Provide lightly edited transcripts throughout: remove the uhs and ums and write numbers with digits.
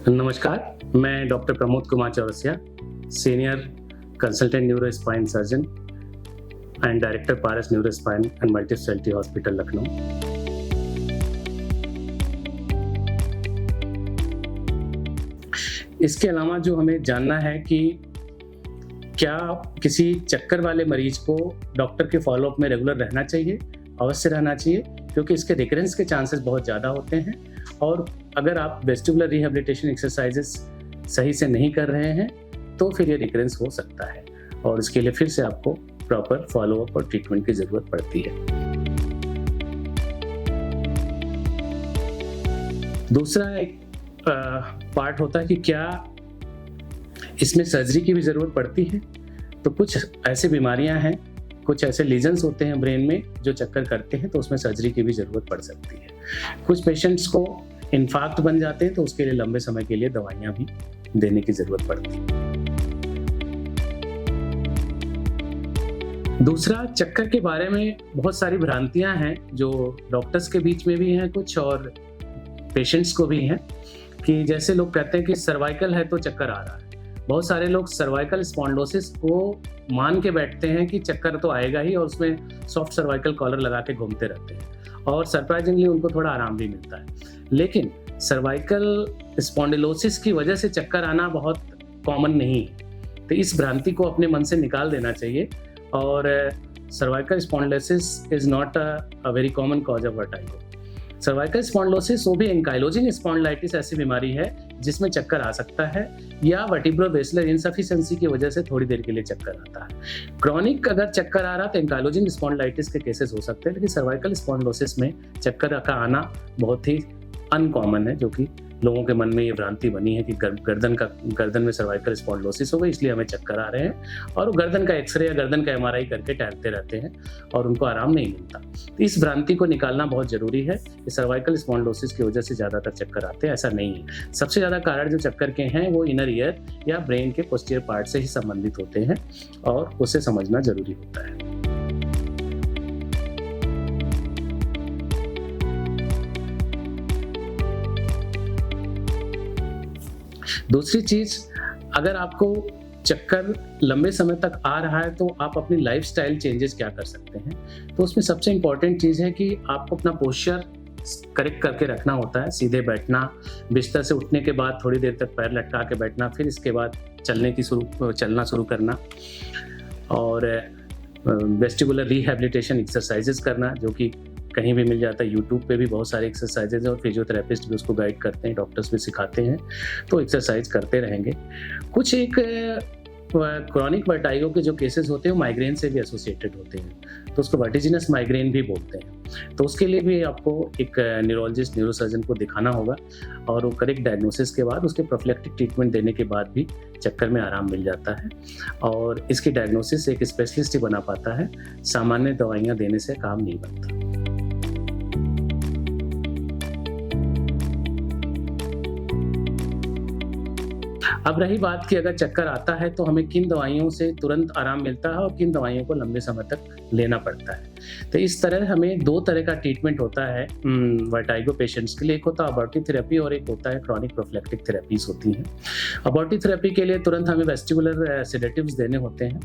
नमस्कार, मैं doctor Pramod Kumar Chaurasia, senior consultant neuro spine surgeon and director Paras neuro spine and multi speciality hospital Lucknow. इसके अलावा जो हमें जानना है कि क्या किसी चक्कर वाले मरीज को डॉक्टर के फॉलोअप में रेगुलर रहना चाहिए, अवश्य रहना चाहिए, क्योंकि इसके रिकरेंस के चांसेस बहुत ज़्यादा होते हैं। और अगर आप वेस्टिबुलर रिहैबिलिटेशन एक्सरसाइजेस सही से नहीं कर रहे हैं तो फिर ये रिकरेंस हो सकता है और इसके लिए फिर से आपको प्रॉपर फॉलोअप और ट्रीटमेंट की ज़रूरत पड़ती है। दूसरा एक पार्ट होता है कि क्या इसमें सर्जरी की भी ज़रूरत पड़ती है। तो कुछ ऐसी बीमारियां हैं, कुछ ऐसे लीजन्स होते हैं ब्रेन में जो चक्कर करते हैं, तो उसमें सर्जरी की भी ज़रूरत पड़ सकती है। कुछ पेशेंट्स को इन्फार्क्ट बन जाते हैं तो उसके लिए लंबे समय के लिए दवाइयाँ भी देने की ज़रूरत पड़ती है। दूसरा, चक्कर के बारे में बहुत सारी भ्रांतियाँ हैं जो डॉक्टर्स के बीच में भी हैं कुछ और पेशेंट्स को भी हैं, कि जैसे लोग कहते हैं कि सर्वाइकल है तो चक्कर आ रहा है। बहुत सारे लोग सर्वाइकल स्पॉन्डिलोसिस को मान के बैठते हैं कि चक्कर तो आएगा ही और उसमें सॉफ्ट सर्वाइकल कॉलर लगा के घूमते रहते हैं और सरप्राइजिंगली उनको थोड़ा आराम भी मिलता है। लेकिन सर्वाइकल स्पॉन्डिलोसिस की वजह से चक्कर आना बहुत कॉमन नहीं है, तो इस भ्रांति को अपने मन से निकाल देना चाहिए। और cervical spondylosis is not a very common cause of vertigo. Cervical spondylosis वो भी एंकाइलोजिंग स्पॉन्डिलाइटिस ऐसी बीमारी है जिसमें चक्कर आ सकता है, या वर्टिब्रोवेस्कुलर इनसफिशिएंसी की वजह से थोड़ी देर के लिए चक्कर आता है। क्रॉनिक अगर चक्कर आ रहा तो एंकाइलोजिंग स्पॉन्डिलाइटिस के केसेस हो सकते हैं, लेकिन सर्वाइकल स्पॉन्डिलोसिस में चक्कर का आना बहुत ही अनकॉमन है, जो कि लोगों के मन में ये भ्रांति बनी है कि गर्दन में सर्वाइकल स्पॉन्डिलोसिस हो गई इसलिए हमें चक्कर आ रहे हैं, और वो गर्दन का एक्सरे या गर्दन का एमआरआई करके टहलते रहते हैं और उनको आराम नहीं मिलता। तो इस भ्रांति को निकालना बहुत जरूरी है कि सर्वाइकल स्पॉन्डिलोसिस की वजह से ज़्यादातर चक्कर आते हैं, ऐसा नहीं है। सबसे ज़्यादा कारण जो चक्कर के हैं वो इनर ईयर या ब्रेन के पोस्टीरियर पार्ट से ही संबंधित होते हैं और उसे समझना जरूरी होता है। दूसरी चीज, अगर आपको चक्कर लंबे समय तक आ रहा है तो आप अपनी लाइफस्टाइल चेंजेस क्या कर सकते हैं। तो उसमें सबसे इंपॉर्टेंट चीज़ है कि आपको अपना पोस्चर करेक्ट करके रखना होता है। सीधे बैठना, बिस्तर से उठने के बाद थोड़ी देर तक पैर लटका के बैठना, फिर इसके बाद चलना शुरू करना, और वेस्टिबुलर रिहैबिलिटेशन एक्सरसाइजेस करना, जो कि कहीं भी मिल जाता है। यूट्यूब पे भी बहुत सारे एक्सरसाइजेज और फिजियोथेरेपिस्ट भी उसको गाइड करते हैं, डॉक्टर्स भी सिखाते हैं, तो एक्सरसाइज करते रहेंगे। कुछ एक क्रॉनिक वर्टाइगो के जो केसेस होते हैं वो माइग्रेन से भी एसोसिएटेड होते हैं, तो उसको वर्टिजिनस माइग्रेन भी बोलते हैं। तो उसके लिए भी आपको एक न्यूरोलॉजिस्ट, न्यूरोसर्जन को दिखाना होगा, और वो करेक्ट डायग्नोसिस के बाद उसके प्रोफिलैक्टिक ट्रीटमेंट देने के बाद भी चक्कर में आराम मिल जाता है, और इसकी डायग्नोसिस एक स्पेशलिस्ट ही बना पाता है। सामान्य दवाइयाँ देने से काम नहीं बनता। अब रही बात कि अगर चक्कर आता है तो हमें किन दवाइयों से तुरंत आराम मिलता है और किन दवाइयों को लंबे समय तक लेना पड़ता है। तो इस तरह हमें दो तरह का ट्रीटमेंट होता है वर्टाइगो पेशेंट्स के लिए। एक होता है अबॉर्टिव थेरेपी और एक होता है क्रॉनिक प्रोफिलैक्टिक थेरेपीज होती हैं। अबॉर्टिव थेरेपी के लिए तुरंत हमें वेस्टिबुलर सेडेटिव्स देने होते हैं,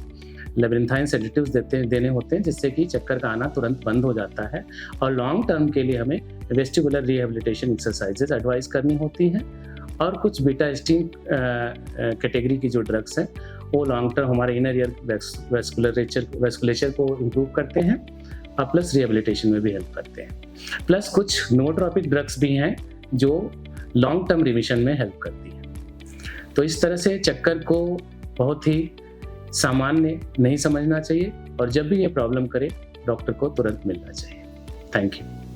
लेब्रिंथाइन सेडेटिव्स देने होते हैं, जिससे कि चक्कर का आना तुरंत बंद हो जाता है। और लॉन्ग टर्म के लिए हमें वेस्टिबुलर रिहैबिलिटेशन एक्सरसाइजेज एडवाइस करनी होती हैं, और कुछ बीटा स्टीन कैटेगरी की जो ड्रग्स हैं वो लॉन्ग टर्म हमारे इनर ईयर वैस्कुलेचर को इम्प्रूव करते हैं, और प्लस रिहैबिलिटेशन में भी हेल्प करते हैं। प्लस कुछ नोट्रोपिक ड्रग्स भी हैं जो लॉन्ग टर्म रिमिशन में हेल्प करती हैं। तो इस तरह से चक्कर को बहुत ही सामान्य नहीं समझना चाहिए, और जब भी ये प्रॉब्लम करे डॉक्टर को तुरंत मिलना चाहिए। Thank you.